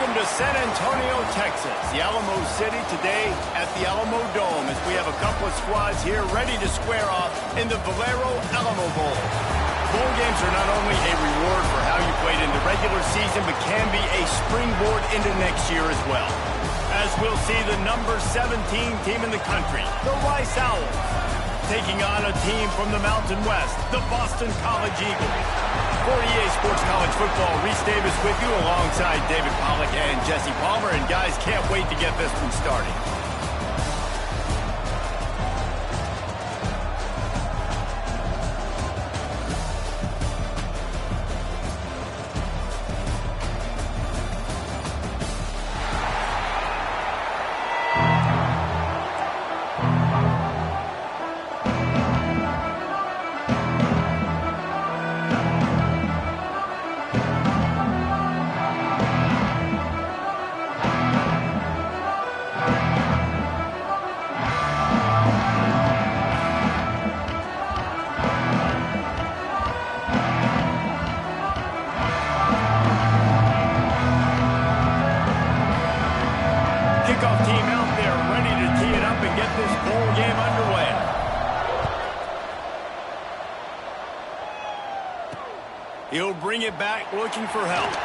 Welcome to San Antonio, Texas, the Alamo City today at the Alamo Dome as we have a couple of squads here ready to square off in the Valero Alamo Bowl. Bowl games are not only a reward for how you played in the regular season, but can be a springboard into next year as well. As we'll see the number 17 team in the country, the Rice Owls, taking on a team from the Mountain West, the Boston College Eagles. For EA Sports College Football, Reese Davis with you alongside David Pollack and Jesse Palmer. And guys, can't wait to get this one started. Kickoff team out there ready to tee it up and get this bowl game underway. He'll bring it back looking for help.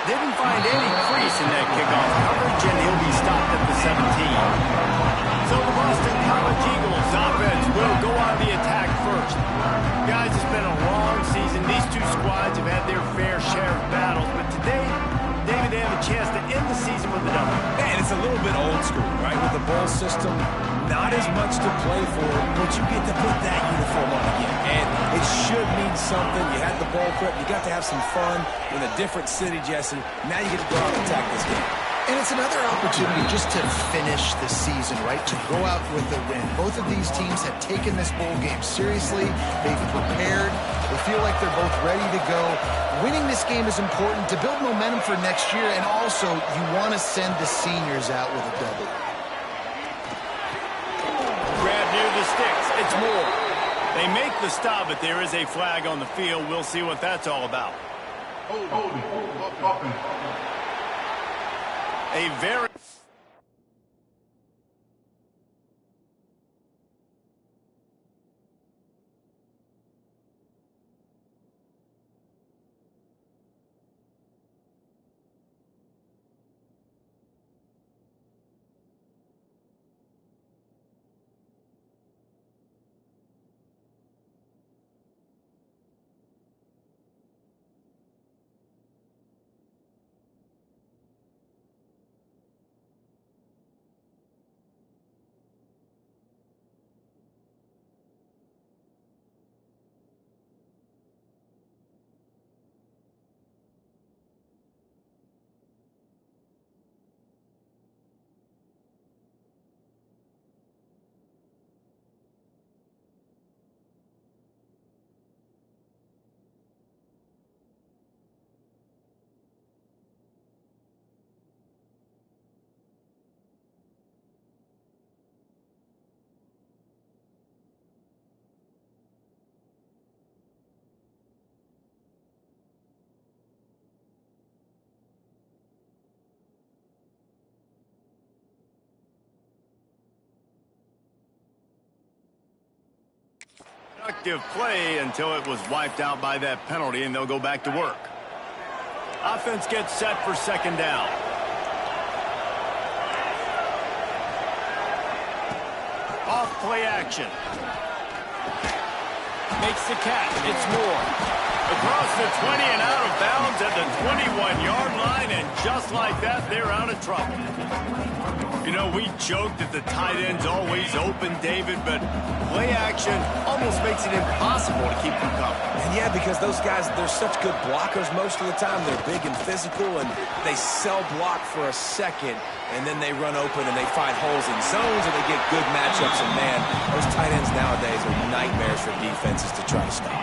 Didn't find any crease in that kickoff coverage, and he'll be stopped at the 17. So the Boston College Eagles offense will go on the attack first. Guys, it's been a long season. These two squads have had their fair share of battles, but today, David, they have a chance to end the season with a W. Man, it's a little bit old school, right? With the bowl system, not as much to play for, but you get to put that uniform on again. And it should mean something. You had the bowl prep. You got to have some fun in a different city, Jesse. Now you get to go out and attack this game. And it's another opportunity just to finish the season, right? To go out with a win. Both of these teams have taken this bowl game seriously. They've prepared. They feel like they're both ready to go. Winning this game is important to build momentum for next year, and also you want to send the seniors out with a W. Grab near the sticks. It's Moore. They make the stop, but there is a flag on the field. We'll see what that's all about. A very... Productive play until it was wiped out by that penalty, and they'll go back to work. Offense gets set for second down. Off play action. Makes the catch. It's Moore. Across the 20 and out of bounds at the 21-yard line, and just like that, they're out of trouble. You know, we joked that the tight end's always open, David, but play action almost makes it impossible to keep them covered. And yeah, because those guys, they're such good blockers most of the time. They're big and physical, and they sell block for a second, and then they run open and they find holes in zones, and they get good matchups. And man, those tight ends nowadays are nightmares for defenses to try to stop.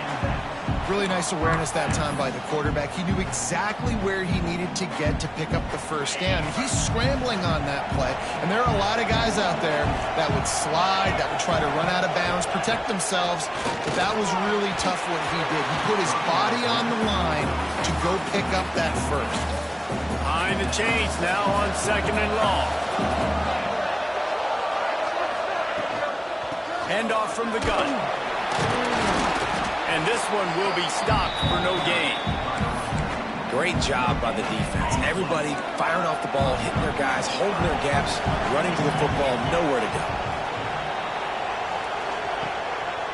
Really nice awareness that time by the quarterback. He knew exactly where he needed to get to pick up the first down. He's scrambling on that play, and there are a lot of guys out there that would slide, that would try to run out of bounds, protect themselves, but that was really tough what he did. He put his body on the line to go pick up that first. Behind the chains now on 2nd and long. Handoff from the gun. And this one will be stopped for no gain. Great job by the defense. Everybody firing off the ball, hitting their guys, holding their gaps, running to the football, nowhere to go.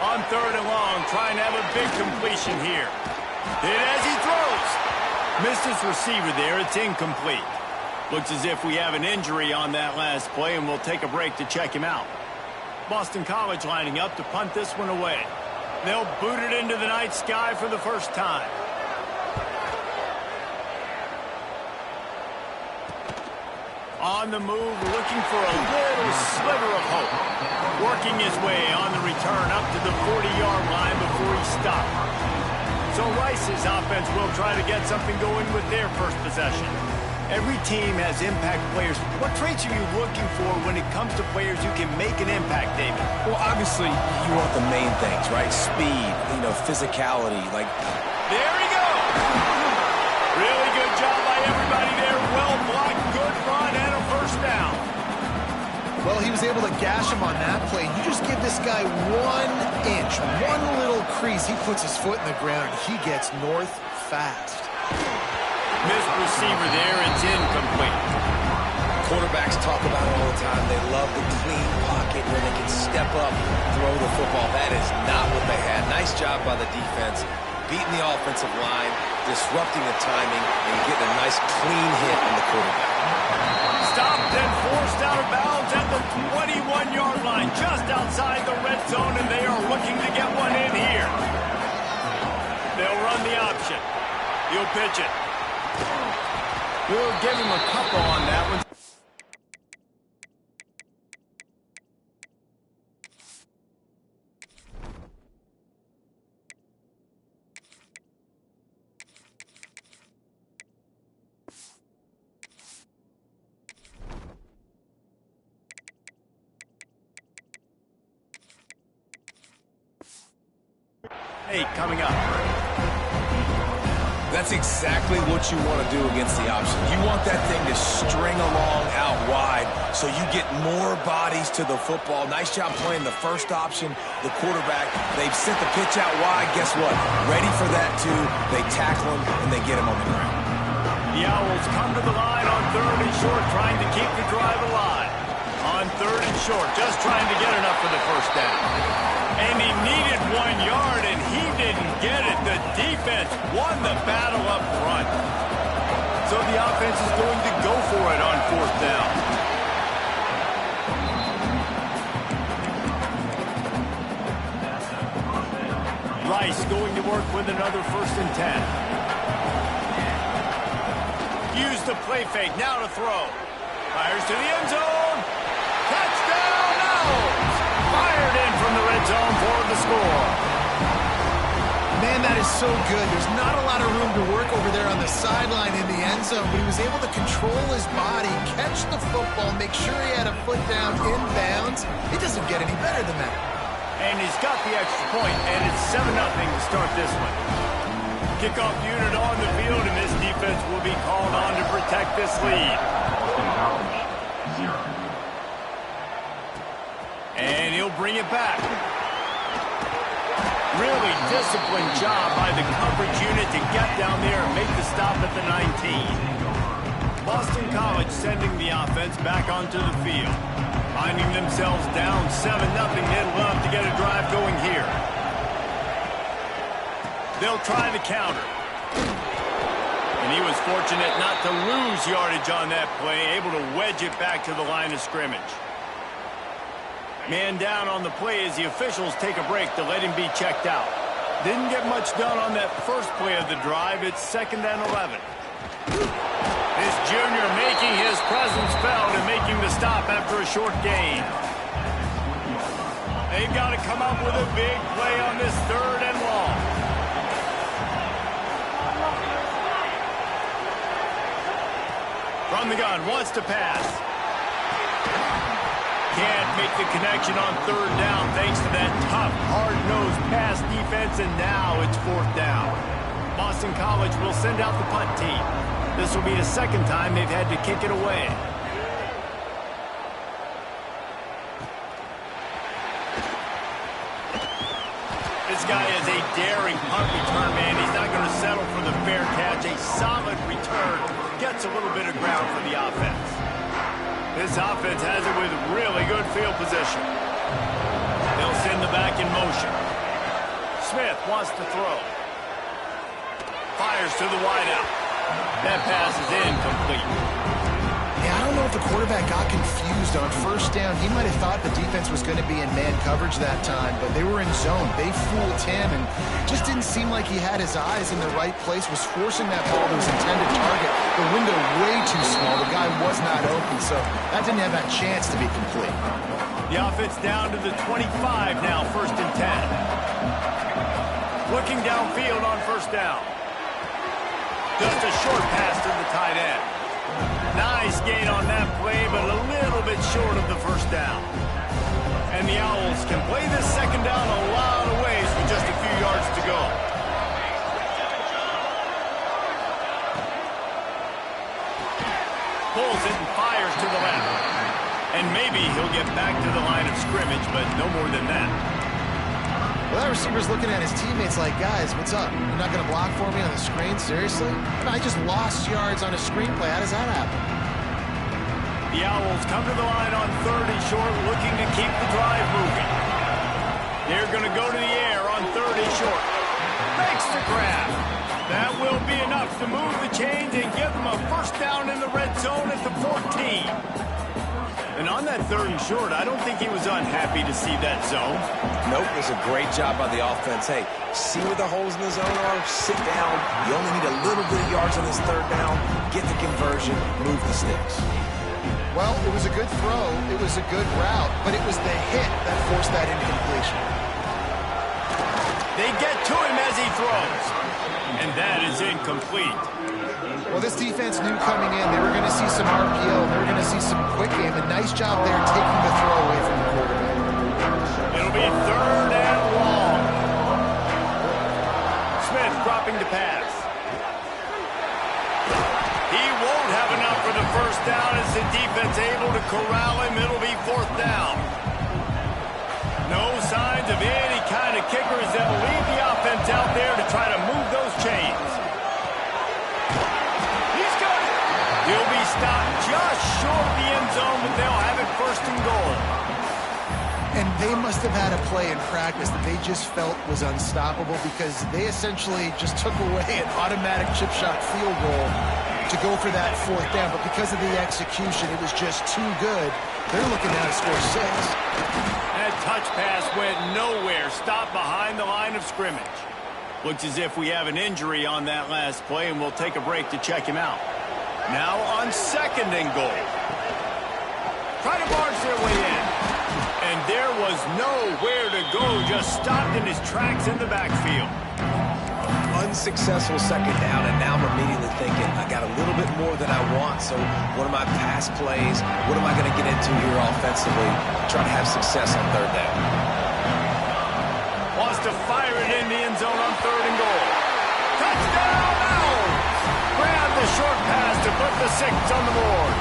On 3rd and long, trying to have a big completion here. Hit as he throws. Missed his receiver there. It's incomplete. Looks as if we have an injury on that last play, and we'll take a break to check him out. Boston College lining up to punt this one away. They'll boot it into the night sky for the first time. On the move, looking for a little sliver of hope. Working his way on the return up to the 40-yard line before he stopped. So Rice's offense will try to get something going with their first possession. Every team has impact players. What traits are you looking for when it comes to players who can make an impact, David? Well, obviously, you want the main things, right? Speed, physicality. There he goes! Really good job by everybody there. Well blocked, good run, and a first down. Well, he was able to gash him on that play. You just give this guy 1 inch, one little crease. He puts his foot in the ground, and he gets north fast. Missed receiver there. It's incomplete. Quarterbacks talk about it all the time. They love the clean pocket where they can step up, throw the football. That is not what they had. Nice job by the defense, beating the offensive line, disrupting the timing, and getting a nice clean hit on the quarterback. Stopped and forced out of bounds at the 21-yard line, just outside the red zone, and they are looking to get one in here. They'll run the option. He'll pitch it. We'll give him a couple on that one. Hey, coming up. That's exactly what you want to do against the option. You want that thing to string along out wide so you get more bodies to the football. Nice job playing the first option, the quarterback. They've sent the pitch out wide. Guess what? Ready for that, too. They tackle him, and they get him on the ground. The Owls come to the line on 3rd and short, trying to keep the drive alive. On 3rd and short, just trying to get enough for the first down. And he needed 1 yard, and he didn't get it. The defense won the battle up front. So the offense is going to go for it on 4th down. Rice going to work with another 1st and 10. Use the play fake, now to throw. Fires to the end zone. Touchdown, Owls! Fired in from the red zone for the score. Man, that is so good. There's not a lot of room to work over there on the sideline in the end zone, but he was able to control his body, catch the football, make sure he had a foot down in bounds. It doesn't get any better than that. And he's got the extra point, and it's 7-0 to start this one. Kickoff unit on the field, and this defense will be called on to protect this lead. And he'll bring it back. Really disciplined job by the coverage unit to get down there and make the stop at the 19. Boston College sending the offense back onto the field. Finding themselves down 7-0, they'd love to get a drive going here. They'll try the counter. And he was fortunate not to lose yardage on that play, able to wedge it back to the line of scrimmage. Man down on the play as the officials take a break to let him be checked out. Didn't get much done on that first play of the drive. It's 2nd and 11. This junior making his presence felt and making the stop after a short gain. They've got to come up with a big play on this 3rd and long. From the gun, wants to pass. Can't make the connection on 3rd down thanks to that tough, hard-nosed pass defense, and now it's 4th down. Boston College will send out the punt team. This will be the second time they've had to kick it away. This guy is a daring punt return, man. He's not going to settle for the fair catch. A solid return. Gets a little bit of ground for the offense. This offense has it with really good field position. They'll send the back in motion. Smith wants to throw. Fires to the wideout. That pass is incomplete. Yeah, I don't know if the quarterback got confused on first down. He might have thought the defense was going to be in man coverage that time, but they were in zone. They fooled him and just didn't seem like he had his eyes in the right place, was forcing that ball to his intended target. The window way too small. The guy was not open, so that didn't have that chance to be complete. The offense down to the 25 now, 1st and 10. Looking downfield on first down. Just a short pass to the tight end. Nice gain on that play, but a little bit short of the first down. And the Owls can play this second down a lot of ways with just a few yards to go. Pulls it and fires to the left. And maybe he'll get back to the line of scrimmage, but no more than that. Well, that receiver's looking at his teammates like, guys, what's up? You're not going to block for me on the screen? Seriously? I just lost yards on a screenplay. How does that happen? The Owls come to the line on 3rd and short, looking to keep the drive moving. They're going to go to the air on 3rd and short. Makes the grab. That will be enough to move the chains and give them a first down in the red zone at the 14. And on that 3rd and short, I don't think he was unhappy to see that zone. Nope, it was a great job by the offense. Hey, see where the holes in the zone are, sit down. You only need a little bit of yards on this 3rd down. Get the conversion, move the sticks. Well, it was a good throw. It was a good route, but it was the hit that forced that incompletion. They get to him as he throws. And that is incomplete. Well, this defense knew coming in they were going to see some RPO. They were going to see some quick game. A nice job there taking the throw away from the quarterback. It'll be 3rd and long. Smith dropping to pass. He won't have enough for the first down as the defense able to corral him. It'll be 4th down. No signs of any kind of kickers that will leave the offense out there to try to move those chains. He'll be stopped just short of the end zone, but they'll have it 1st and goal. And they must have had a play in practice that they just felt was unstoppable because they essentially just took away an automatic chip shot field goal to go for that 4th down. But because of the execution, it was just too good. They're looking now to score 6. That touch pass went nowhere. Stopped behind the line of scrimmage. Looks as if we have an injury on that last play, and we'll take a break to check him out. Now on 2nd and goal. Try to barge their way in. And there was nowhere to go. Just stopped in his tracks in the backfield. Unsuccessful 2nd down, and now I'm immediately thinking, I got a little bit more than I want, so what are my pass plays? What am I going to get into here offensively? Try to have success on 3rd down. Wants to fire it in the end zone on 3rd and goal. Touchdown! Grab the short pass to put the 6 on the board.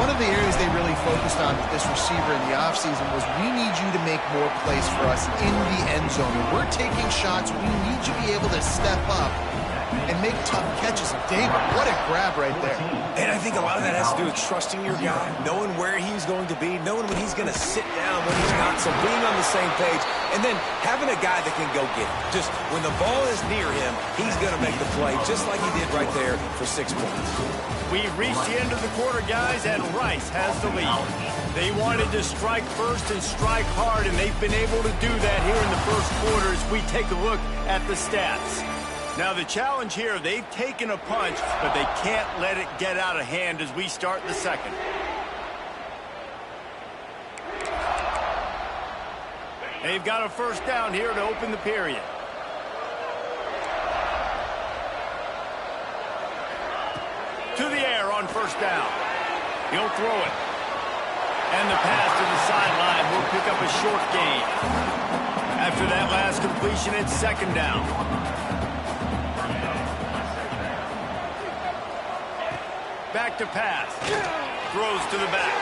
One of the areas they really focused on with this receiver in the offseason was we need you to make more plays for us in the end zone. When we're taking shots, we need you to be able to step up and make tough catches. David, what a grab right there. And I think a lot of that has to do with trusting your guy, knowing where he's going to be, knowing when he's going to sit down, when he's not, so being on the same page, and then having a guy that can go get it. Just when the ball is near him, he's going to make the play, just like he did right there for 6 points. We've reached the end of the quarter, guys, and Rice has the lead. They wanted to strike first and strike hard, and they've been able to do that here in the first quarter as we take a look at the stats. Now, the challenge here, they've taken a punch, but they can't let it get out of hand as we start the second. They've got a first down here to open the period. To the air on first down. He'll throw it. And the pass to the sideline will pick up a short gain. After that last completion, it's 2nd down. Back to pass. Throws to the back.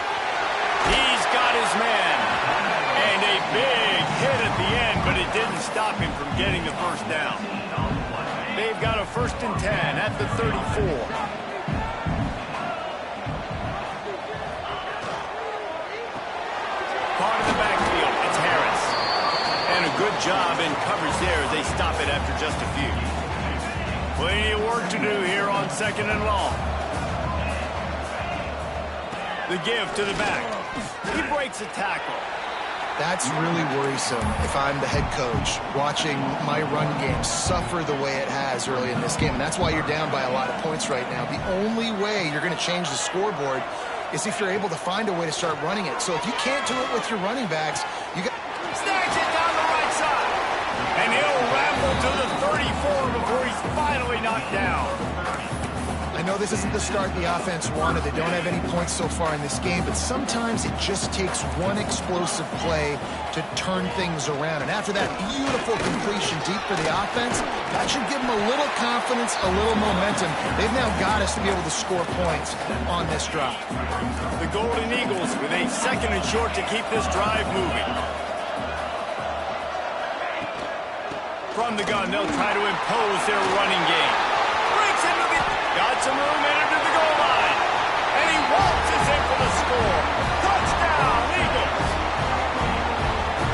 He's got his man. And a big hit at the end, but it didn't stop him from getting the first down. They've got a 1st and 10 at the 34. Caught in the backfield. It's Harris. And a good job in coverage there as they stop it after just a few. Plenty of work to do here on 2nd and long. The give to the back. He breaks a tackle. That's really worrisome if I'm the head coach watching my run game suffer the way it has early in this game. And that's why you're down by a lot of points right now. The only way you're going to change the scoreboard is if you're able to find a way to start running it. So if you can't do it with your running backs, you got... Snatch it down the right side. And he'll ramble to the 34 before he's finally knocked down. I know this isn't the start the offense wanted. They don't have any points so far in this game, but sometimes it just takes one explosive play to turn things around. And after that beautiful completion deep for the offense, that should give them a little confidence, a little momentum. They've now got us to be able to score points on this drive. The Golden Eagles with a 2nd and short to keep this drive moving. From the gun, they'll try to impose their running game. Got some room into the goal line. And he waltzes in for the score. Touchdown, Eagles.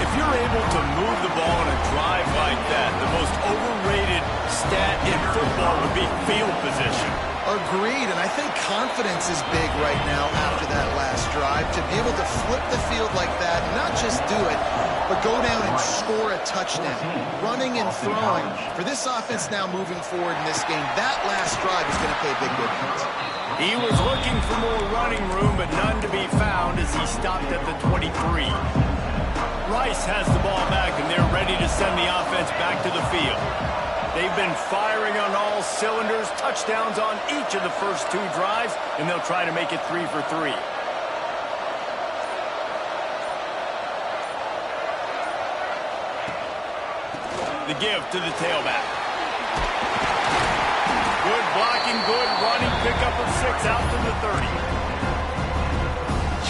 If you're able to move the ball in a drive like that, the most overrated stat in football would be field position. Agreed, and I think confidence is big right now after that last drive. To be able to flip the field like that, not just do it, but go down and score a touchdown. Running and throwing. For this offense now moving forward in this game, that last drive is going to pay big dividends. He was looking for more running room, but none to be found as he stopped at the 23. Rice has the ball back, and they're ready to send the offense back to the field. They've been firing on all cylinders, touchdowns on each of the first 2 drives, and they'll try to make it 3 for 3. The give to the tailback. Good blocking, good running, pickup of 6 out to the 30.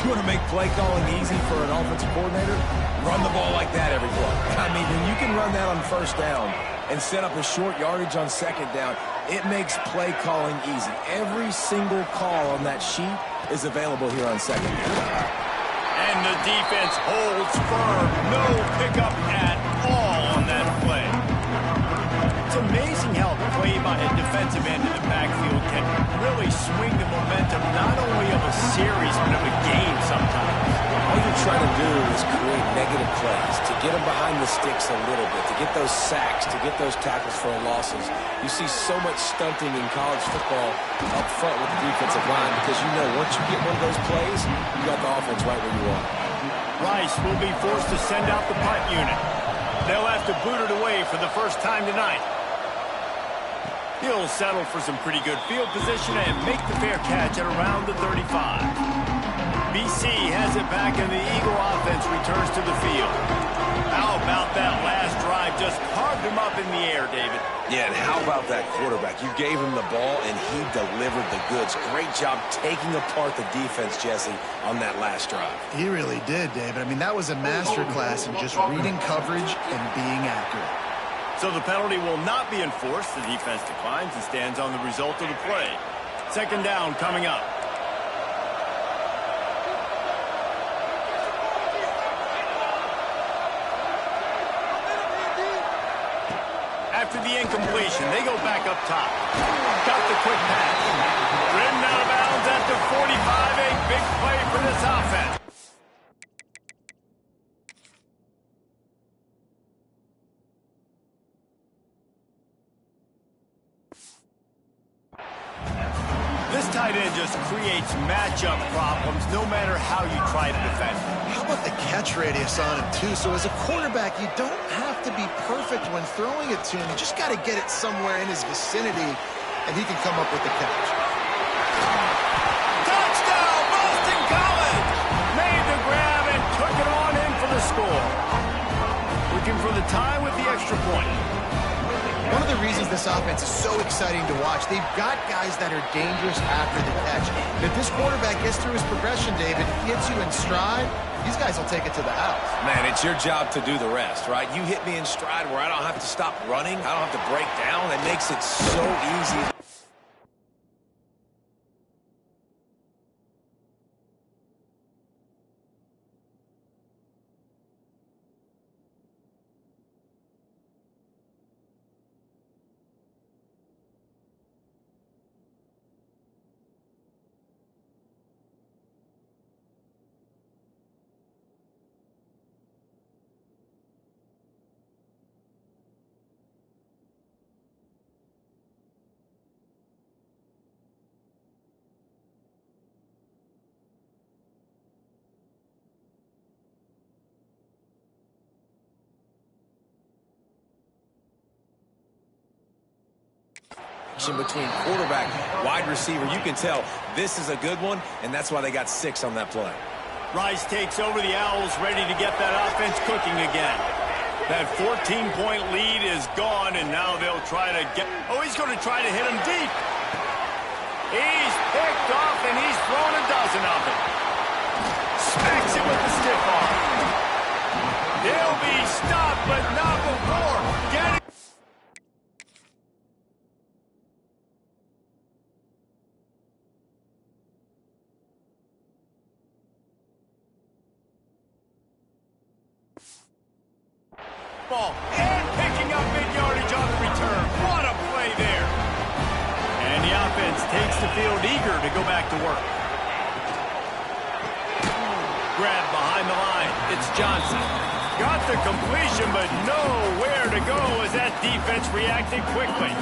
You want to make play calling easy for an offensive coordinator? Run the ball like that every play. I mean, when you can run that on 1st down and set up a short yardage on 2nd down, it makes play calling easy. Every single call on that sheet is available here on 2nd down. And the defense holds firm. No pickup at all on that play. It's amazing how the play by a defensive end in the backfield can really swing the momentum not only of a series but of a game sometimes. All you're trying to do is create negative plays, to get them behind the sticks a little bit, to get those sacks, to get those tackles for losses. You see so much stunting in college football up front with the defensive line because you know once you get one of those plays, you got the offense right where you are. Rice will be forced to send out the punt unit. They'll have to boot it away for the first time tonight. He'll settle for some pretty good field position and make the fair catch at around the 35. BC has it back and the Eagle offense returns to the field. How about that last drive? Just carved him up in the air, David. Yeah, and how about that quarterback? You gave him the ball and he delivered the goods. Great job taking apart the defense, Jesse, on that last drive. He really did, David. I mean, that was a masterclass in just reading coverage and being accurate. So the penalty will not be enforced. The defense declines and stands on the result of the play. 2nd down coming up. After the incompletion, they go back up top. Got the quick pass. Ridden out of bounds at the 45. A big play for this offense. This tight end just creates matchup problems no matter how you try to defend. How about the catch radius on him, too? So as a quarterback, you don't have to be perfect when throwing it to him. You just got to get it somewhere in his vicinity, and he can come up with the catch. Touchdown, Boston College! Made the grab and took it on in for the score. Looking for the tie with the extra point. One of the reasons this offense is so exciting to watch, they've got guys that are dangerous after the catch. And if this quarterback gets through his progression, David, hits you in stride, these guys will take it to the house. Man, it's your job to do the rest, right? You hit me in stride where I don't have to stop running. I don't have to break down. That makes it so easy. Between quarterback, wide receiver, you can tell this is a good one, and that's why they got 6 on that play. Rice takes over the Owls, ready to get that offense cooking again. That 14-point lead is gone, and now they'll try to get... Oh, he's going to try to hit him deep. He's picked off, and he's thrown a dozen of them. Smacks it with the stiff arm. They'll be stopped, but not before getting... And picking up mid-yardage on the return. What a play there. And the offense takes the field eager to go back to work. Grab behind the line. It's Johnson. Got the completion, but nowhere to go as that defense reacted quickly.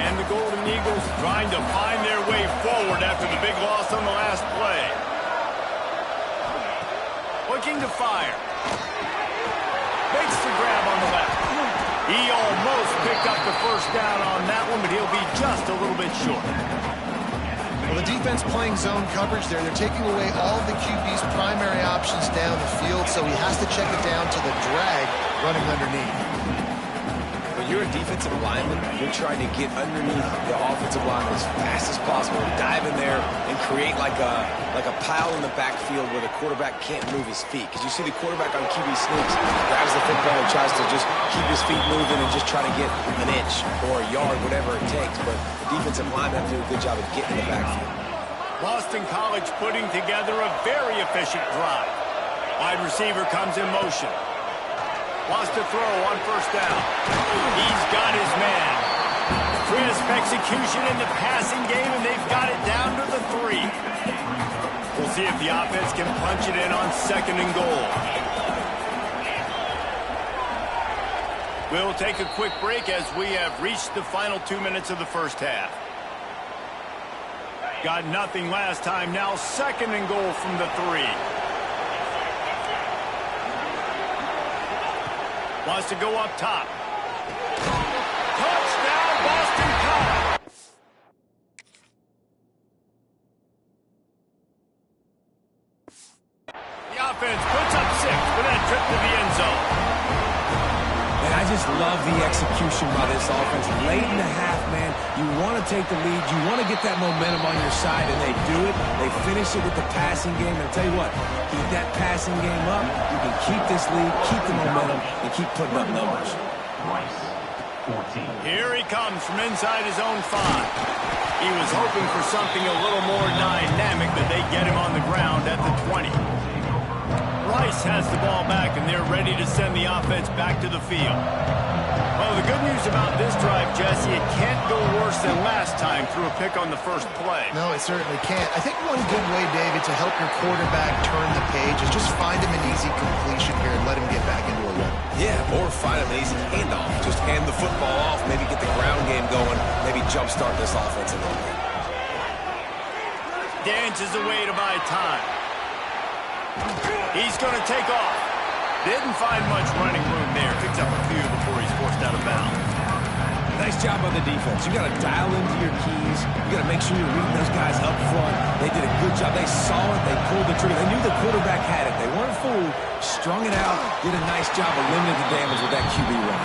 And the Golden Eagles trying to find their way forward after the big loss on the last play. Looking to fire. Makes the grab on the left. He almost picked up the first down on that one, but he'll be just a little bit short. Well, the defense playing zone coverage there. They're taking away all of the QB's primary options down the field, so he has to check it down to the drag running underneath. When you're a defensive lineman, you're trying to get underneath the offensive line as fast as possible, dive in there and create like a pile in the backfield where the quarterback can't move his feet. Because you see the quarterback on QB sneaks, grabs the football and tries to just keep his feet moving and just try to get an inch or a yard, whatever it takes. But the defensive linemen have to do a good job of getting in the backfield. Boston College putting together a very efficient drive. Wide receiver comes in motion. Wants to throw on first down. He's got his man. Crisp execution in the passing game, and they've got it down to the 3. We'll see if the offense can punch it in on 2nd and goal. We'll take a quick break as we have reached the final 2 minutes of the first half. Got nothing last time. Now 2nd and goal from the 3. Wants to go up top. Touchdown, Boston College. The offense puts up 6 for that trip to the end zone. And I just love the execution by this offense. Late in the half, man, you want to take the lead. You want to get that momentum on your side, and they do it. They finish it with the passing game. And I'll tell you what, keep that passing game up. You can keep this lead, keep the momentum, and keep putting up numbers. Here he comes from inside his own 5. He was hoping for something a little more dynamic, but they get him on the ground at the 20. Rice has the ball back, and they're ready to send the offense back to the field. Well, the good news about this drive, Jesse, it can't go worse than last time through a pick on the first play. No, it certainly can't. I think one good way, David, to help your quarterback turn the page is just find him an easy completion here and let him get back into a run. Yeah, or find him an easy handoff. Just hand the football off, maybe get the ground game going, maybe jumpstart this offense a little bit. Dances away to buy time. He's going to take off. Didn't find much running room there. Picks up a few before he's forced out of bounds. Nice job on the defense. You got to dial into your keys. You got to make sure you're reading those guys up front. They did a good job. They saw it. They pulled the trigger. They knew the quarterback had it. They weren't fooled. Strung it out. Did a nice job of limiting the damage with that QB run.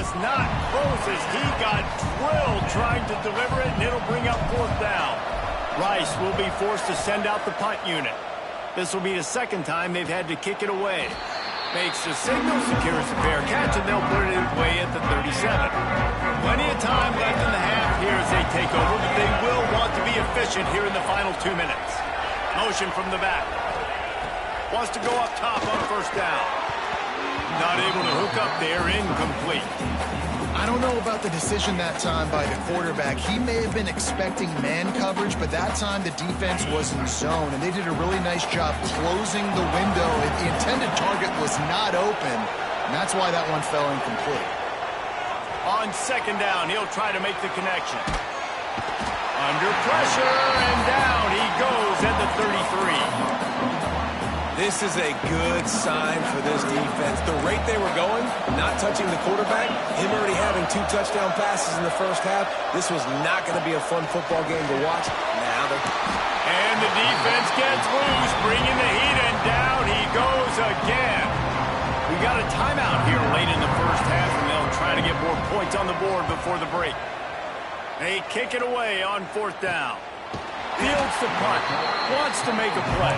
was not close as he got drilled trying to deliver it, and it'll bring up fourth down. Rice will be forced to send out the punt unit. This will be the second time they've had to kick it away. Makes the signal, secures the fair catch, and they'll put it away at the 37. Plenty of time left in the half here as they take over, but they will want to be efficient here in the final 2 minutes. Motion from the back. Wants to go up top on first down. Not able to hook up there, incomplete. I don't know about the decision that time by the quarterback. He may have been expecting man coverage, but that time the defense was in zone, and they did a really nice job closing the window. The intended target was not open, and that's why that one fell incomplete. On second down, he'll try to make the connection. Under pressure, and down he goes at the 33. This is a good sign for this defense. The rate they were going, not touching the quarterback, him already having 2 touchdown passes in the first half, this was not going to be a fun football game to watch. Now they're... And the defense gets loose, bringing the heat, and down he goes again. We got a timeout here late in the first half, and they'll try to get more points on the board before the break. They kick it away on fourth down. Fields the punt, wants to make a play.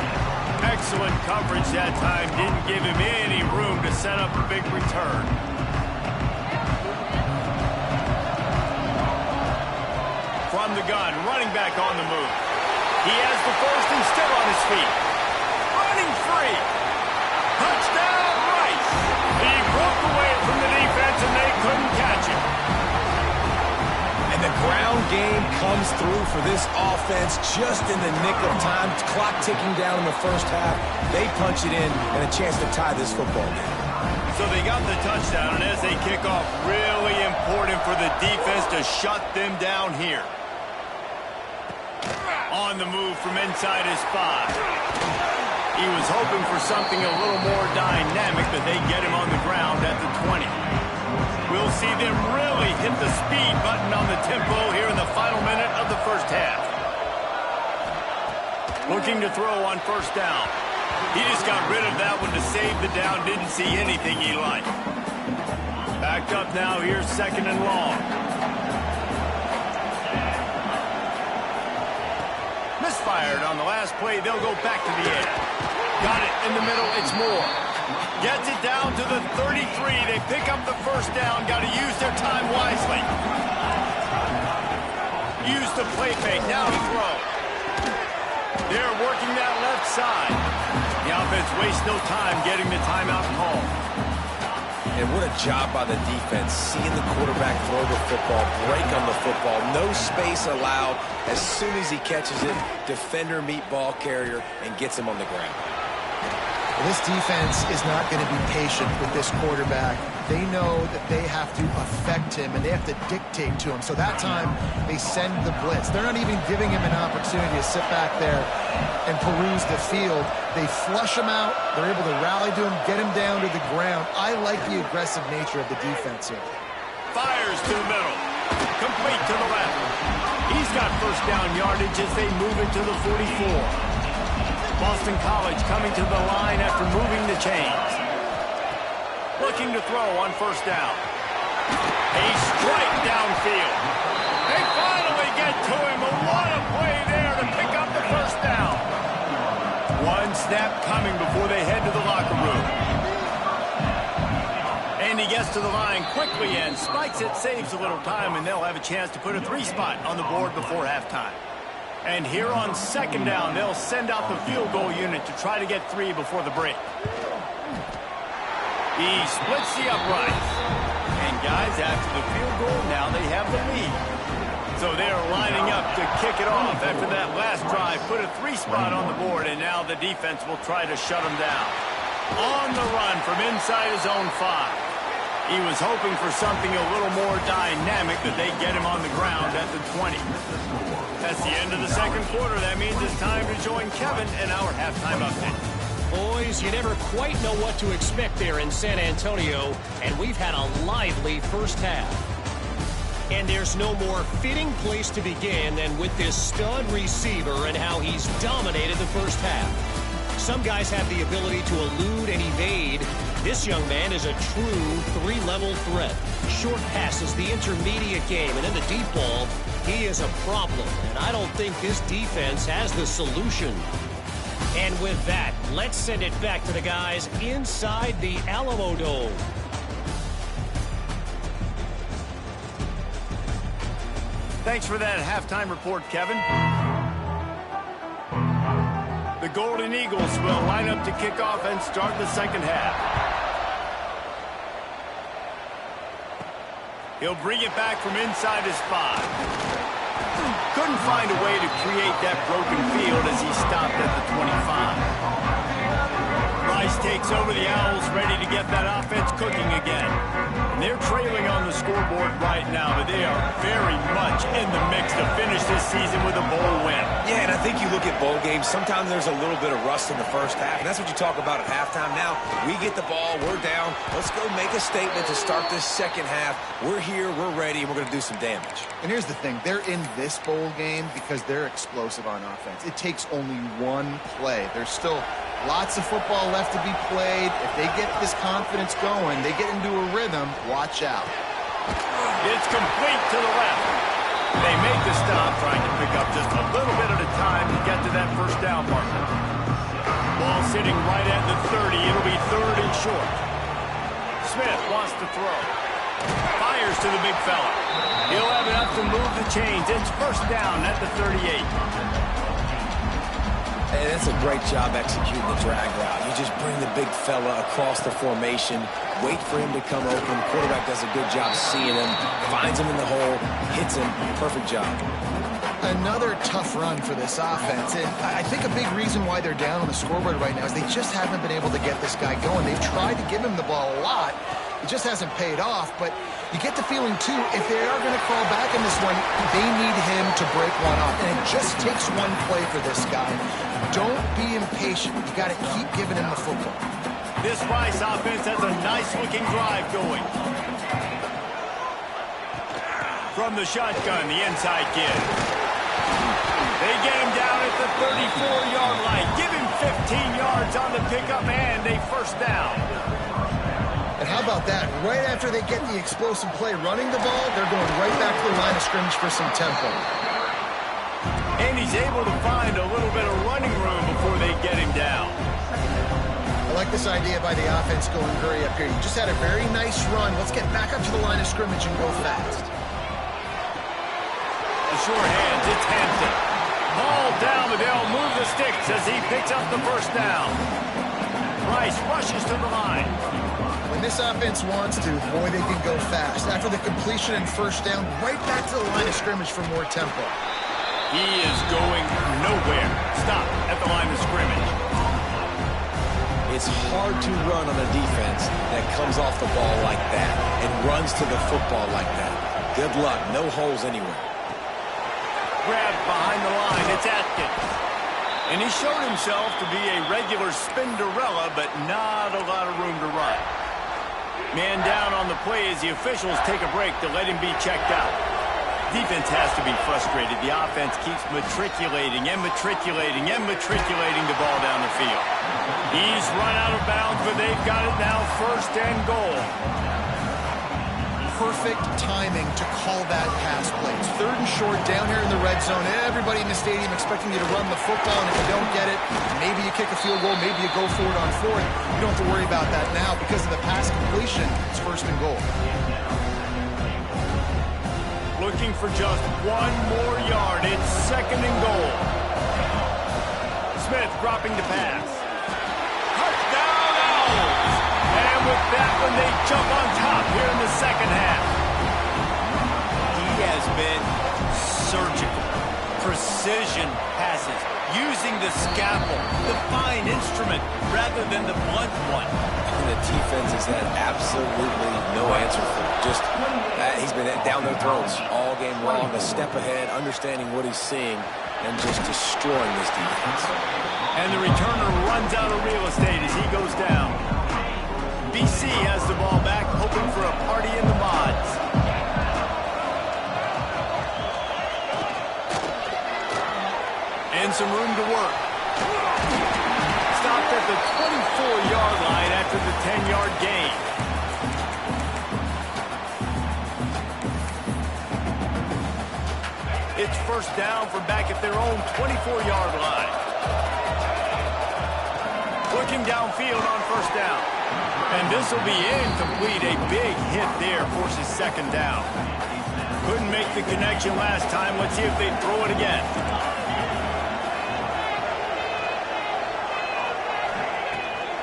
Excellent coverage that time. Didn't give him any room to set up a big return. From the gun, running back on the move. He has the first and still on his feet. Running free. Touchdown, Rice. He broke away from the defense and they couldn't catch him. And the ground game comes through for this offense just in the nick of time. Clock ticking down in the first half. They punch it in and a chance to tie this football game. So they got the touchdown, and as they kick off, really important for the defense to shut them down here. On the move from inside his 5. He was hoping for something a little more dynamic, but they get him on the ground at the 20. We'll see them really hit the speed button on the tempo here in the final minute of the first half. Looking to throw on first down. He just got rid of that one to save the down. Didn't see anything he liked. Backed up now. Here's second and long. Misfired on the last play. They'll go back to the air. Got it in the middle. It's Moore. Gets it down to the 33. They pick up the first down. Got to use their time wisely. Use the play fake. Now to throw. They're working that left side. The offense wastes no time getting the timeout call. And what a job by the defense. Seeing the quarterback throw the football, break on the football. No space allowed. As soon as he catches it, defender meet ball carrier and gets him on the ground. This defense is not going to be patient with this quarterback. They know that they have to affect him, and they have to dictate to him. So that time, they send the blitz. They're not even giving him an opportunity to sit back there and peruse the field. They flush him out. They're able to rally to him, get him down to the ground. I like the aggressive nature of the defense here. Fires to the middle. Complete to the left. He's got first down yardage as they move it to the 44. Boston College coming to the line after moving the chains. Looking to throw on first down. A strike downfield. They finally get to him. What a play there to pick up the first down. One snap coming before they head to the locker room. And he gets to the line quickly and spikes it, saves a little time, and they'll have a chance to put a 3-spot on the board before halftime. And here on second down, they'll send out the field goal unit to try to get 3 before the break. He splits the uprights. And guys, after the field goal, now they have the lead. So they're lining up to kick it off after that last drive. Put a 3-spot on the board, and now the defense will try to shut them down. On the run from inside his own 5. He was hoping for something a little more dynamic, but they get him on the ground at the 20. That's the end of the second quarter. That means it's time to join Kevin in our halftime update. Boys, you never quite know what to expect there in San Antonio, and we've had a lively first half. And there's no more fitting place to begin than with this stud receiver and how he's dominated the first half. Some guys have the ability to elude and evade, This young man is a true three-level threat. Short passes, the intermediate game, and in the deep ball, he is a problem. And I don't think this defense has the solution. And with that, let's send it back to the guys inside the Alamo Dome. Thanks for that halftime report, Kevin. The Golden Eagles will line up to kick off and start the second half. He'll bring it back from inside his 5. Couldn't find a way to create that broken field as he stopped at the 25. Rice takes over the Owls, ready to get that offense cooking again. And they're trailing on the scoreboard right now, but they are very much in the mix to finish this season with a bowl win. Yeah, and I think you look at bowl games, sometimes there's a little bit of rust in the first half, and that's what you talk about at halftime. Now, we get the ball, we're down. Let's go make a statement to start this second half. We're here, we're ready, and we're going to do some damage. And here's the thing. They're in this bowl game because they're explosive on offense. It takes only one play. There's still lots of football left to be played. If they get this confidence going, they get into a rhythm, watch out. It's complete to the left. They make the stop, trying to pick up just a little bit at a time to get to that first down marker. Ball sitting right at the 30. It'll be 3rd and short. Smith wants to throw. Fires to the big fella. He'll have enough to move the chains. It's first down at the 38. Hey, that's a great job executing the drag route. You just bring the big fella across the formation, wait for him to come open. The quarterback does a good job seeing him, finds him in the hole, hits him. Perfect job. Another tough run for this offense. And I think a big reason why they're down on the scoreboard right now is they just haven't been able to get this guy going. They've tried to give him the ball a lot. It just hasn't paid off. But you get the feeling, too, if they are going to call back in this one, they need him to break one off. And it just takes one play for this guy. Don't be impatient. You got to keep giving him the football. This Rice offense has a nice-looking drive going. From the shotgun, the inside kid. They get him down at the 34-yard line. Give him 15 yards on the pickup and a first down. And how about that? Right after they get the explosive play running the ball, they're going right back to the line of scrimmage for some tempo. And he's able to find a little bit of running room before they get him down. I like this idea by the offense going hurry up here. You just had a very nice run. Let's get back up to the line of scrimmage and go fast. The short hands, it's Hampton. Ball down, but they'll move the sticks as he picks up the first down. Rice rushes to the line. When this offense wants to, boy, they can go fast. After the completion and first down, right back to the line of scrimmage for more tempo. He is going nowhere. Stop at the line of scrimmage. It's hard to run on a defense that comes off the ball like that and runs to the football like that. Good luck. No holes anywhere. Grabbed behind the line. It's Atkins. And he showed himself to be a regular Spinderella, but not a lot of room to run. Man down on the play as the officials take a break to let him be checked out. Defense has to be frustrated. The offense keeps matriculating and matriculating and matriculating the ball down the field. He's run out of bounds, but they've got it now first and goal. Perfect timing to call that pass play. It's 3rd and short down here in the red zone. Everybody in the stadium expecting you to run the football, and if you don't get it, maybe you kick a field goal, maybe you go for it on 4th. You don't have to worry about that now because of the pass completion. It's 1st and goal. Looking for just one more yard. It's 2nd and goal. Smith dropping the pass. Touchdown Owls! And with that one, they jump on top here in the second half. He has been surgical. Precision passes. Using the scalpel, the fine instrument, rather than the blunt one. And the defense has had absolutely no answer for it. Just, he's been down their throats all game long, a step ahead, understanding what he's seeing, and just destroying this defense. And the returner runs out of real estate as he goes down. BC has the ball back, hoping for a party in the mods. And some room to work. Stopped at at the 24-yard line after the 10-yard gain. It's first down from back at their own 24-yard line. Looking downfield on first down. And this will be incomplete. A big hit there forces second down. Couldn't make the connection last time. Let's see if they throw it again.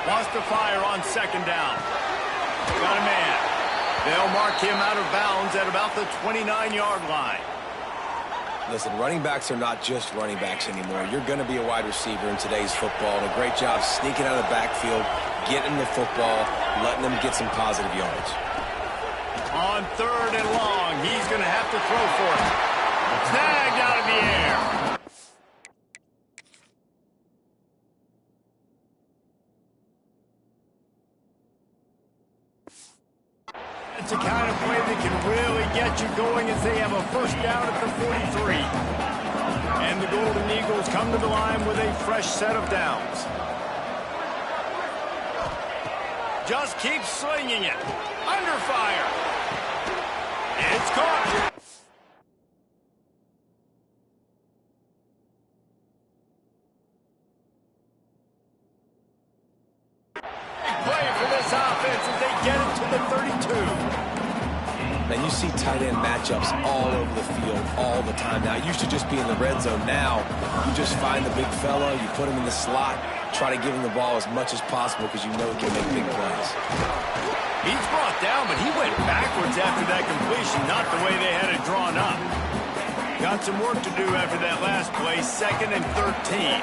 Lost the fire on second down. Got a man. They'll mark him out of bounds at about the 29-yard line. Listen, running backs are not just running backs anymore. You're going to be a wide receiver in today's football. And a great job sneaking out of the backfield, getting the football, letting them get some positive yards. On third and long, he's going to have to throw for it. Snagged out of the air. It's a kind of play that can really get you going as they have a first down at the 43. And the Golden Eagles come to the line with a fresh set of downs. Just keep slinging it. Under fire. It's caught. Play for this offense as they get it to the 32. And you see tight end matchups all over the field all the time now. It used to just be in the red zone. Now you just find the big fella, you put him in the slot, try to give him the ball as much as possible because you know he can make big plays. He's brought down, but he went backwards after that completion, not the way they had it drawn up. Got some work to do after that last play, 2nd and 13.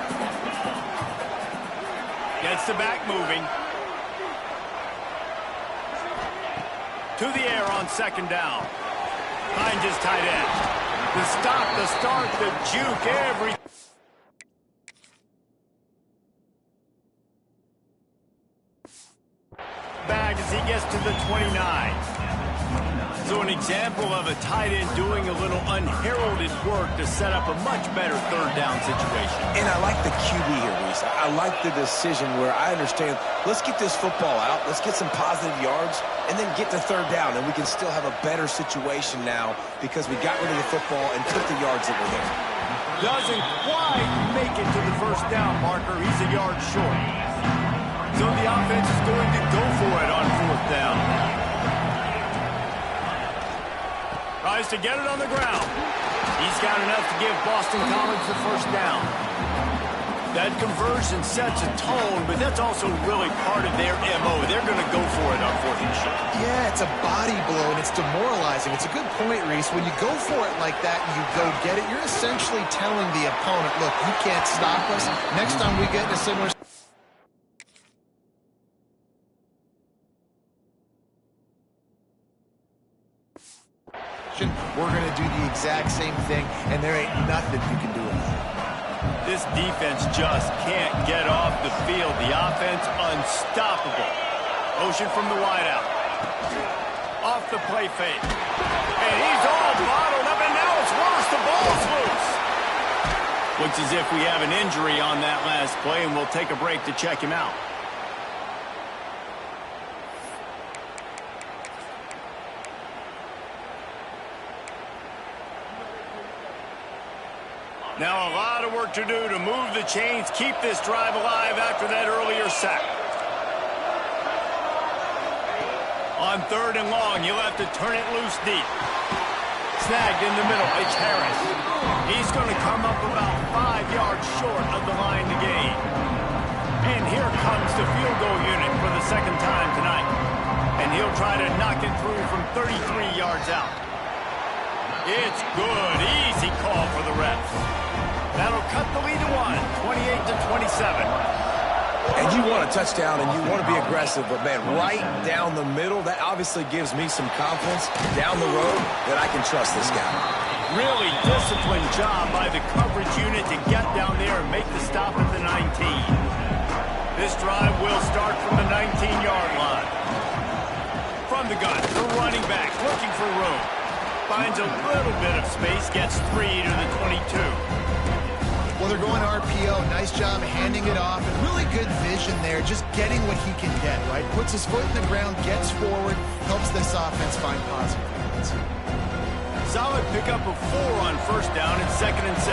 Gets the back moving. To the air on second down. Finds his tight end. The stop, the start, the juke, every... Back as he gets to the 29. So an example of a tight end doing a little unheralded work to set up a much better third down situation. And I like the QB here, Reese. I like the decision where I understand, let's get this football out, let's get some positive yards, and then get to third down, and we can still have a better situation now because we got rid of the football and took the yards that were there. Doesn't quite make it to the first down marker. He's a yard short. So the offense is going to go for it on fourth down. Tries to get it on the ground. He's got enough to give Boston College the first down. That conversion sets a tone, but that's also really part of their MO. They're going to go for it on fourth and short. Yeah, it's a body blow, and it's demoralizing. It's a good point, Reese. When you go for it like that and you go get it, you're essentially telling the opponent, look, you can't stop us. Next time we get in a similar... we're going to do the exact same thing, and there ain't nothing you can do about it. This defense just can't get off the field. The offense unstoppable. Motion from the wideout. Off the play fake. And he's all bottled up, and now it's worse. The ball's loose. Looks as if we have an injury on that last play, and we'll take a break to check him out. Now a lot of work to do to move the chains, keep this drive alive after that earlier sack. On third and long, you'll have to turn it loose deep. Snagged in the middle, it's Harris. He's going to come up about 5 yards short of the line to gain. And here comes the field goal unit for the second time tonight. And he'll try to knock it through from 33 yards out. It's good. Easy call for the refs. That'll cut the lead to 28-27. And you want a touchdown and you want to be aggressive, but, man, right down the middle, that obviously gives me some confidence down the road that I can trust this guy. Really disciplined job by the coverage unit to get down there and make the stop at the 19. This drive will start from the 19-yard line. From the gun, the running back looking for room. Finds a little bit of space, gets 3 to the 22. Well, they're going RPO. Nice job handing it off. And really good vision there, just getting what he can get, right? Puts his foot in the ground, gets forward, helps this offense find positive points. Solid pickup of 4 on first down and 2nd and 6.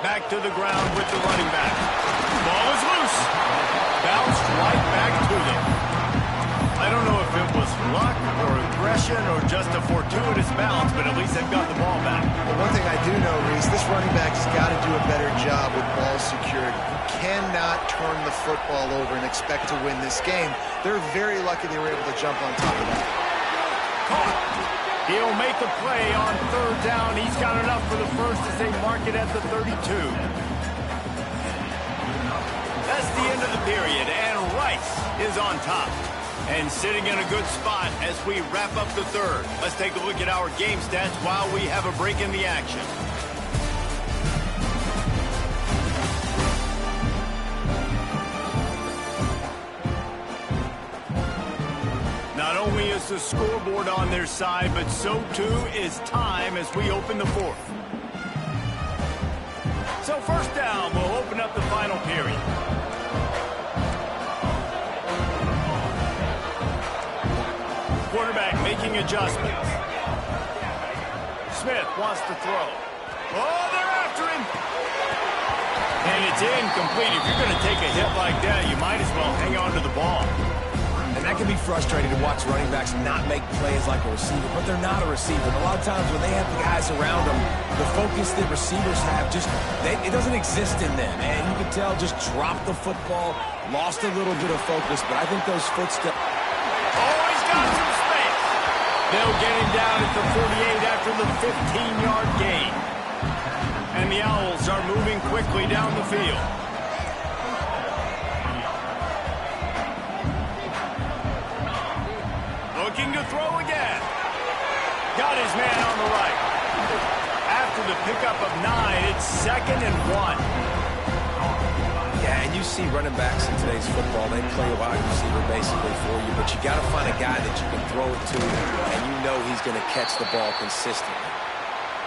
Back to the ground with the running back. Ball is loose. Bounced right back to them. I don't know if it was luck or aggression or just a fortuitous bounce, but at least they've got the ball back. Well, one thing I do know, Reese, this running back's got to do a better job with ball security. You cannot turn the football over and expect to win this game. They're very lucky they were able to jump on top of that. Caught. He'll make a play on 3rd down. He's got enough for the first as they mark it at the 32. That's the end of the period, and Rice is on top. And sitting in a good spot as we wrap up the 3rd. Let's take a look at our game stats while we have a break in the action. Not only is the scoreboard on their side, but so too is time as we open the 4th. So 1st down will open up the final period. Quarterback making adjustments. Smith wants to throw. Oh, they're after him. And it's incomplete. If you're going to take a hit like that, you might as well hang on to the ball. And that can be frustrating to watch running backs not make plays like a receiver, but they're not a receiver. And a lot of times when they have the guys around them, the focus that receivers have it doesn't exist in them. And you can tell just dropped the football, lost a little bit of focus, but I think those footsteps. Oh, he's got some space. They'll get him down at the 48 after the 15-yard gain. And the Owls are moving quickly down the field. Looking to throw again. Got his man on the right. After the pickup of 9, it's 2nd and 1. Yeah, and you see running backs in today's football, they play a wide receiver basically for you, but you got to find a guy that you can throw it to, and you know he's going to catch the ball consistently.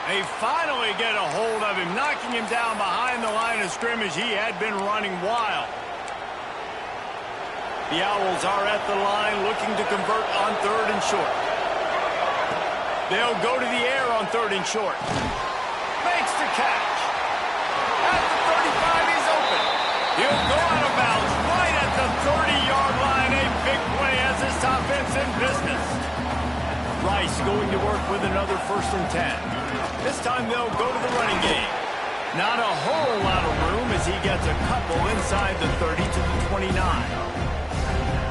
They finally get a hold of him, knocking him down behind the line of scrimmage. He had been running wild. The Owls are at the line looking to convert on 3rd and short. They'll go to the air on 3rd and short. Makes the catch. At the 35, he's open. He'll go out of bounds right at the 30-yard line. A big play as this offense in business. Rice going to work with another 1st and 10. This time they'll go to the running game. Not a whole lot of room as he gets a couple inside the 30 to the 29.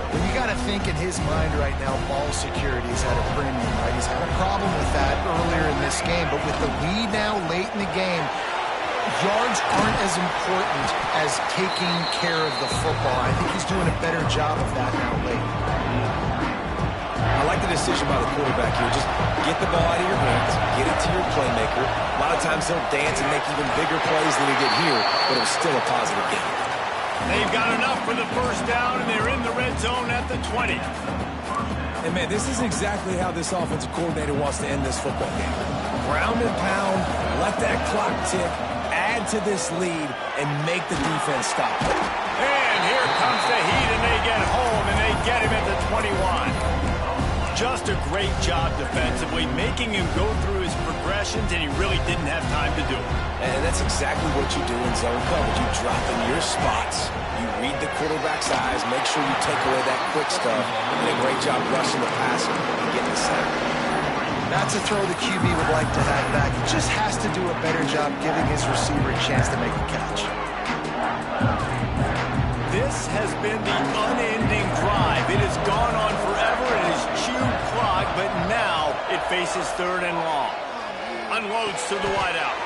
Well, you got to think in his mind right now, ball security has had a premium, right? He's had a problem with that earlier in this game, but with the lead now late in the game, yards aren't as important as taking care of the football. I think he's doing a better job of that now late. I like the decision by the quarterback here. Just get the ball out of your hands, get it to your playmaker. A lot of times he'll dance and make even bigger plays than he did here, but it was still a positive game. They've got enough for the 1st down, and they're in the red zone at the 20. And, man, this is exactly how this offensive coordinator wants to end this football game. Ground and pound, let that clock tick, add to this lead, and make the defense stop. And here comes the heat, and they get home, and they get him at the 21. Just a great job defensively, making him go through his progressions, and he really didn't have time to do it. And that's exactly what you do in zone coverage. You drop in your spots. You read the quarterback's eyes, make sure you take away that quick stuff, and do a great job rushing the passer and getting the sack. That's a throw the QB would like to have back. He just has to do a better job giving his receiver a chance to make a catch. This has been the unending drive. It has gone on forever. It has chewed clock, but now it faces 3rd and long. Unloads to the wideout.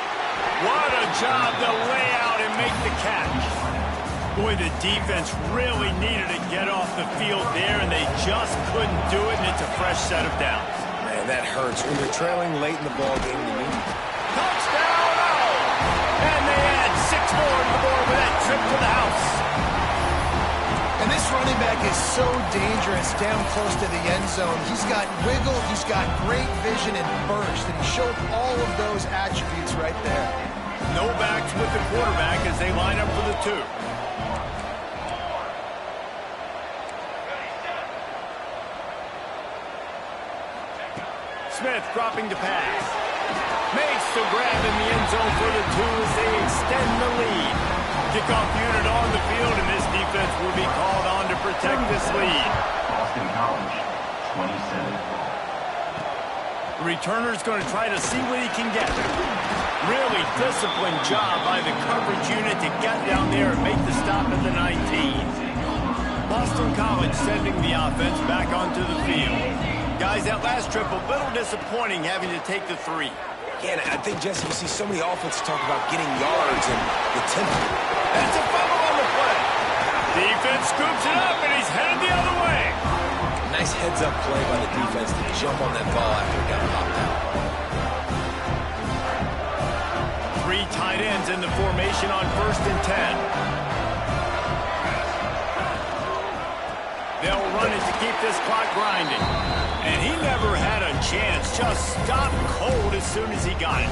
What a job to lay out and make the catch. Boy, the defense really needed to get off the field there, and they just couldn't do it, and it's a fresh set of downs. Man, that hurts. When you're trailing late in the ballgame, you need touchdown! Oh! And they add 6 more to the board with that trip to the house. And this running back is so dangerous down close to the end zone. He's got wiggle, he's got great vision and burst, and he showed all of those attributes right there. No backs with the quarterback as they line up for the 2. Smith dropping to pass. Makes the grab in the end zone for the 2 as they extend the lead. Kickoff unit on the field, and this defense will be called on to protect this lead. Boston College, 27. The returner's going to try to see what he can get. Really disciplined job by the coverage unit to get down there and make the stop at the 19. Boston College sending the offense back onto the field. Guys, that last trip a little disappointing having to take the 3. Yeah, and I think, Jesse, you see so many offenses talk about getting yards and the tempo. And it's a fumble on the play. Defense scoops it up, and he's headed the other way. Nice heads-up play by the defense to jump on that ball after it got popped out. 3 tight ends in the formation on 1st and 10. They'll run it to keep this clock grinding. And he never had a chance. Just stopped cold as soon as he got it.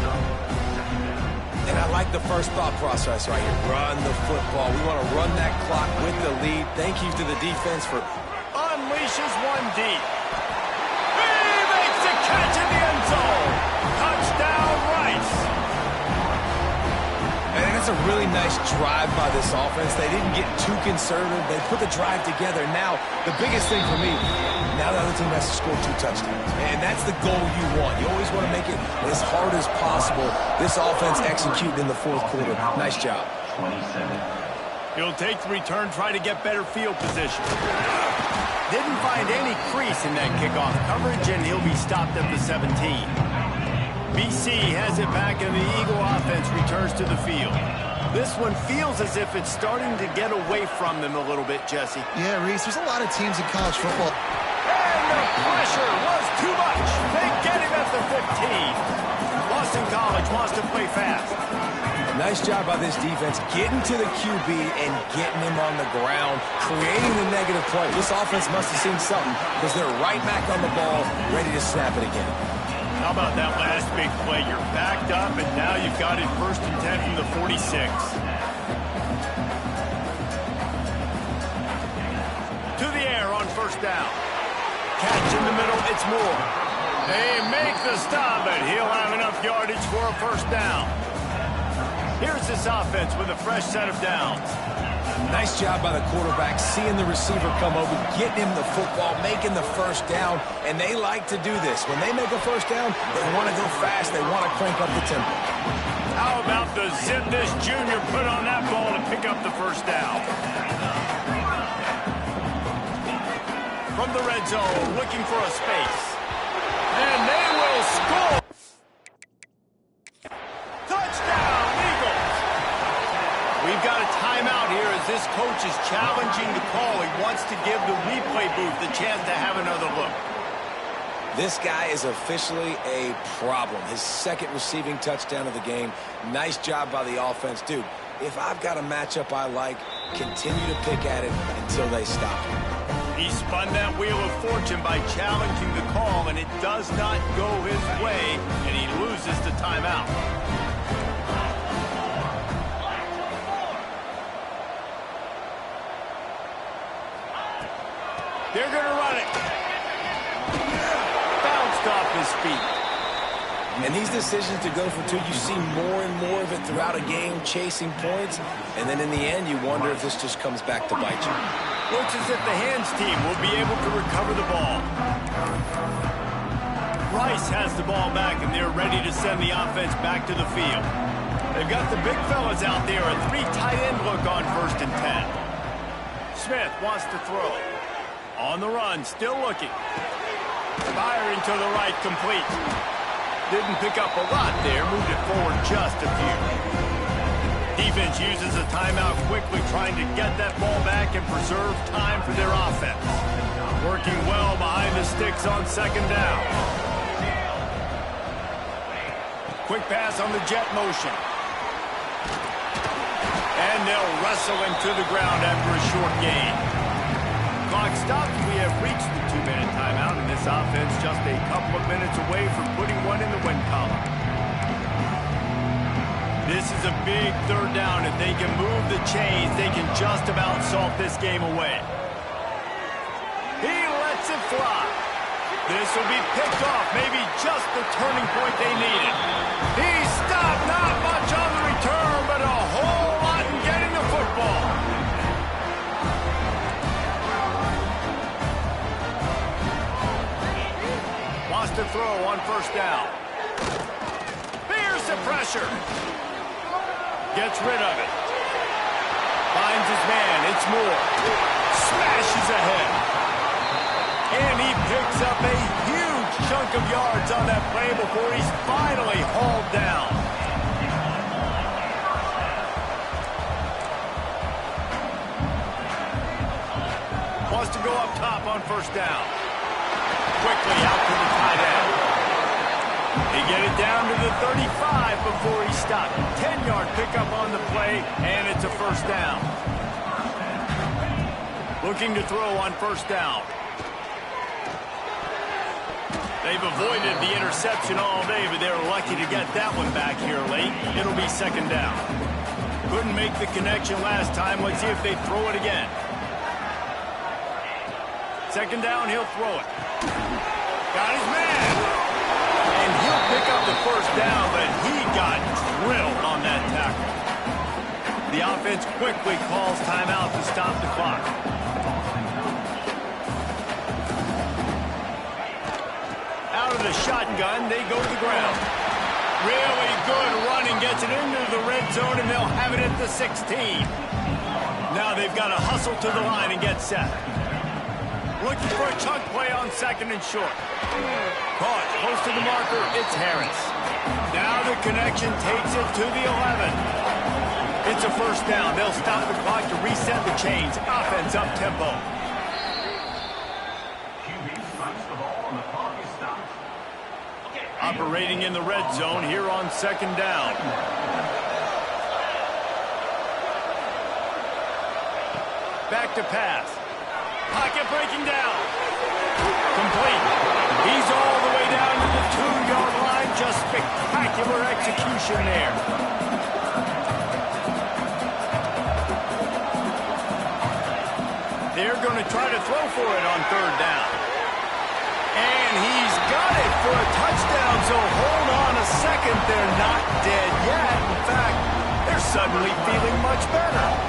And I like the first thought process right here. Run the football. We want to run that clock with the lead. Thank you to the defense for... Unleashes one deep. He makes a catch in the end zone. Touchdown, Rice. And it's a really nice drive by this offense. They didn't get too conservative. They put the drive together. Now, the biggest thing for me, now the other team has to score 2 touchdowns. And that's the goal you want. You always want to make it as hard as possible. This offense executed in the 4th quarter. Nice job. 27. He'll take the return, try to get better field position. Didn't find any crease in that kickoff coverage, and he'll be stopped at the 17. BC has it back, and the Eagle offense returns to the field. This one feels as if it's starting to get away from them a little bit, Jesse. Yeah, Reese, there's a lot of teams in college football. And the pressure was too much. They get him at the 15. Boston College wants to play fast. Nice job by this defense getting to the QB and getting him on the ground, creating the negative play. This offense must have seen something because they're right back on the ball, ready to snap it again. How about that last big play? You're backed up, and now you've got it 1st and 10 from the 46. To the air on 1st down. Catch in the middle, it's Moore. They make the stop, and he'll have enough yardage for a 1st down. Here's this offense with a fresh set of downs. Nice job by the quarterback, seeing the receiver come over, getting him the football, making the 1st down, and they like to do this. When they make a 1st down, they want to go fast, they want to crank up the tempo. How about the zip this junior put on that ball to pick up the 1st down? From the red zone, looking for a space. And they will score! Touchdown, Eagles! We've got a timeout here as this coach is challenging the call. He wants to give the replay booth the chance to have another look. This guy is officially a problem. His 2nd receiving touchdown of the game. Nice job by the offense. Dude, if I've got a matchup I like, continue to pick at it until they stop him. He spun that wheel of fortune by challenging the call, and it does not go his way, and he loses the timeout. They're going to run it. Bounced off his feet. And these decisions to go for 2, you see more and more of it throughout a game, chasing points. And then in the end, you wonder if this just comes back to bite you. Looks as if the hands team will be able to recover the ball. Rice has the ball back, and they're ready to send the offense back to the field. They've got the big fellas out there, a 3 tight end look on 1st and 10. Smith wants to throw. On the run, still looking. Firing to the right, complete. Didn't pick up a lot there, moved it forward just a few. Defense uses a timeout quickly, trying to get that ball back and preserve time for their offense. Working well behind the sticks on 2nd down. Quick pass on the jet motion. And they'll wrestle him to the ground after a short gain. clock stops. We have reached the 2-minute timeout, and this offense just a couple of minutes away from putting one in the win column. This is a big third down. If they can move the chains, they can just about salt this game away. He lets it fly. This will be picked off, maybe just the turning point they needed. He stopped, not much on the return, but a whole lot in getting the football. Wants to throw on first down. Fears the pressure. Gets rid of it. Finds his man. It's Moore. Smashes ahead. And he picks up a huge chunk of yards on that play before he's finally hauled down. Wants to go up top on first down. Quickly out to the tight end. They get it down to the 35 before he stopped. 10-yard pickup on the play, and it's a first down. Looking to throw on first down. They've avoided the interception all day, but they're lucky to get that one back here late. It'll be second down. Couldn't make the connection last time. Let's see if they throw it again. Second down, he'll throw it. Got his man. And he'll pick up the first down, but he got drilled on that tackle. The offense quickly calls timeout to stop the clock. Out of the shotgun, they go to the ground. Really good running, gets it into the red zone, and they'll have it at the 16. Now they've got to hustle to the line and get set. Looking for a chunk play on second and short. Caught close to the marker, it's Harris. Now the connection takes it to the 11. It's a first down. They'll stop the clock to reset the chains. Offense up tempo. Operating in the red zone here on second down. Back to pass. Pocket breaking down. Complete. He's all the way down to the 2-yard line. Just spectacular execution there. They're going to try to throw for it on third down. And he's got it for a touchdown, so hold on a second. They're not dead yet. In fact, they're suddenly feeling much better.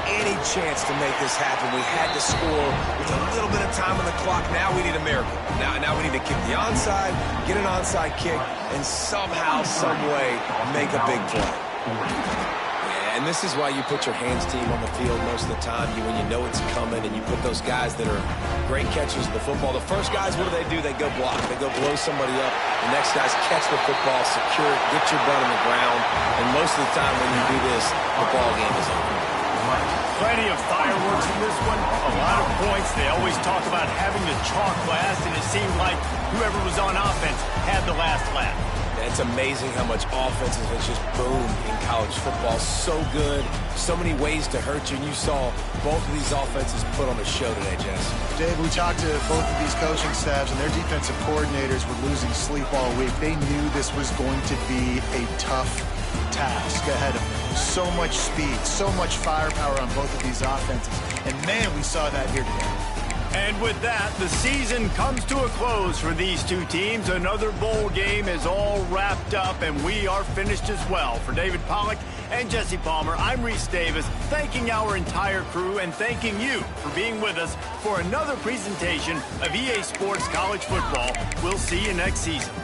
Any chance to make this happen, we had to score with a little bit of time on the clock. Now we need a miracle. Now we need to kick the onside, get an onside kick, and somehow, some way, make a big play. Yeah, and this is why you put your hands team on the field most of the time. When you know it's coming, and you put those guys that are great catchers of the football. The first guys, what do? They go block. They go blow somebody up. The next guys catch the football, secure it, get your butt on the ground. And most of the time when you do this, the ball game is over. Plenty of fireworks in this one, a lot of points. They always talk about having the chalk glass, and it seemed like whoever was on offense had the last laugh. It's amazing how much offenses has just boomed in college football. So good, so many ways to hurt you, and you saw both of these offenses put on a show today, Jess. Dave, we talked to both of these coaching staffs, and their defensive coordinators were losing sleep all week. They knew this was going to be a tough task ahead of them. So much speed, so much firepower on both of these offenses. And, man, we saw that here today. And with that, the season comes to a close for these two teams. Another bowl game is all wrapped up, and we are finished as well. For David Pollack and Jesse Palmer, I'm Reese Davis, thanking our entire crew and thanking you for being with us for another presentation of EA Sports College Football. We'll see you next season.